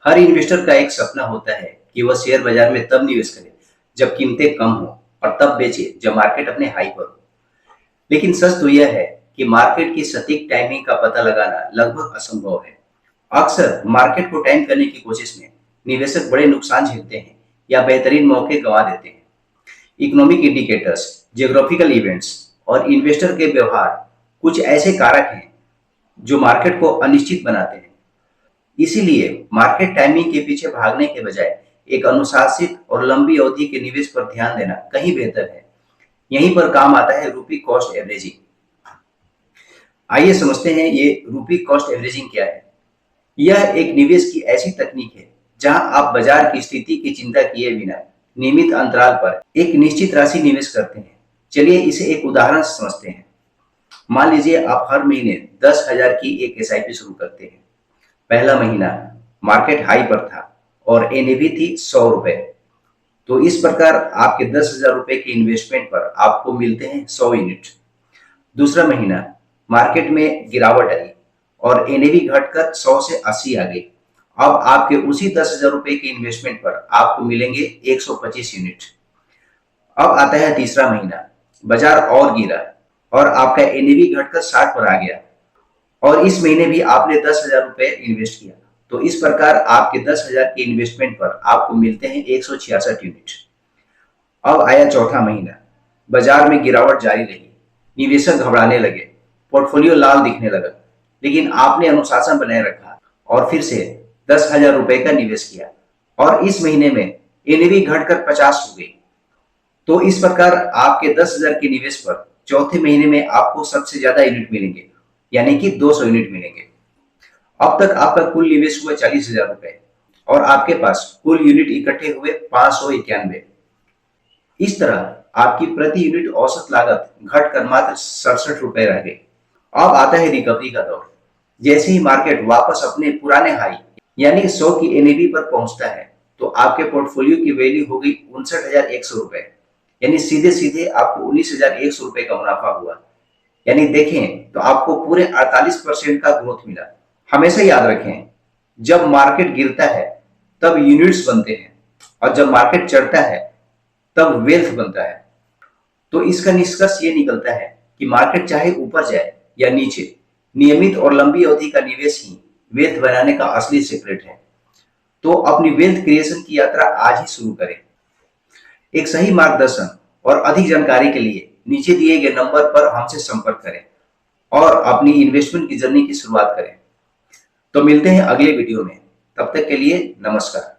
हर investor का एक सपना होता है कि वह शेयर बाजार में तब निवेश करे जब कीमतें कम हो और तब बेचे जब मार्केट अपने हाई पर हो। लेकिन सच तो यह है कि मार्केट की सटीक टाइमिंग का पता लगाना लगभग असंभव है। अक्सर मार्केट को टाइम करने की कोशिश में निवेशक बड़े नुकसान झेलते हैं या बेहतरीन मौके गंवा देते हैं। इकोनॉमिक इंडिकेटर्स, जियोग्राफिकल इवेंट्स और इन्वेस्टर के व्यवहार कुछ ऐसे कारक हैं जो मार्केट को अनिश्चित बनाते हैं। इसीलिए मार्केट टाइमिंग के पीछे भागने के बजाय एक अनुशासित और लंबी अवधि के निवेश पर ध्यान देना कहीं बेहतर है। यहीं पर काम आता है रूपी कॉस्ट एवरेजिंग। आइए समझते हैं ये रूपी कॉस्ट एवरेजिंग क्या है। यह एक निवेश की ऐसी तकनीक है जहां आप बाजार की स्थिति की चिंता किए बिना नियमित अंतराल पर एक निश्चित राशि निवेश करते हैं। चलिए इसे एक उदाहरण से समझते हैं। मान लीजिए आप हर महीने 10,000 की एक एसआईपी शुरू करते हैं। पहला महीना मार्केट हाई पर था और एनएवी थी 100 रुपए। तो इस प्रकार आपके 10,000 रुपए के इन्वेस्टमेंट पर आपको मिलते हैं 100 यूनिट। दूसरा महीना मार्केट में गिरावट आई और एनएवी घटकर 100 से 80 आ गई। अब आपके उसी 10,000 रुपए के इन्वेस्टमेंट पर आपको मिलेंगे 125 यूनिट। अब आता है तीसरा महीना, बाजार और गिरा और आपका एनएवी घटकर 60 पर आ गया और इस महीने भी आपने 10,000 रुपए इन्वेस्ट किया। तो इस प्रकार आपके 10,000 के इन्वेस्टमेंट पर आपको मिलते हैं 166 यूनिट। अब आया चौथा महीना, बाजार में गिरावट जारी रही, निवेशक घबराने लगे, पोर्टफोलियो लाल दिखने लगा, लेकिन आपने अनुशासन बनाए रखा और फिर से 10,000 रुपए का निवेश किया और इस महीने में एनएवी घटकर 50 हो गई। तो इस प्रकार आपके 10,000 के निवेश पर चौथे महीने में आपको सबसे ज्यादा यूनिट मिलेंगे, यानी कि 200 यूनिट मिलेंगे। अब तक आपका कुल निवेश हुआ 40,000 रुपए और आपके पास कुल यूनिट इकट्ठे हुए 591। इस तरह आपकी प्रति यूनिट औसत लागत घटकर मात्र 67 रुपए रह गई। अब आता है रिकवरी का दौर। जैसे ही मार्केट वापस अपने पुराने हाई यानी 100 की एनएवी पर पहुंचता है तो आपके पोर्टफोलियो की वैल्यू हो गई 59,100 रुपए, यानी सीधे सीधे आपको 19,100 रुपए का मुनाफा हुआ। यानी देखें तो आपको पूरे 48% का ग्रोथ मिला। हमेशा याद रखें, जब मार्केट गिरता है तब यूनिट्स बनते हैं और जब मार्केट चढ़ता है तब वेल्थ बनता है। तो इसका निष्कर्ष ये निकलता है कि मार्केट चाहे ऊपर जाए या नीचे, नियमित और लंबी अवधि का निवेश ही वेल्थ बनाने का असली सीक्रेट है। तो अपनी वेल्थ क्रिएशन की यात्रा आज ही शुरू करें। एक सही मार्गदर्शन और अधिक जानकारी के लिए नीचे दिए गए नंबर पर हमसे संपर्क करें और अपनी इन्वेस्टमेंट की जर्नी की शुरुआत करें। तो मिलते हैं अगले वीडियो में। तब तक के लिए नमस्कार।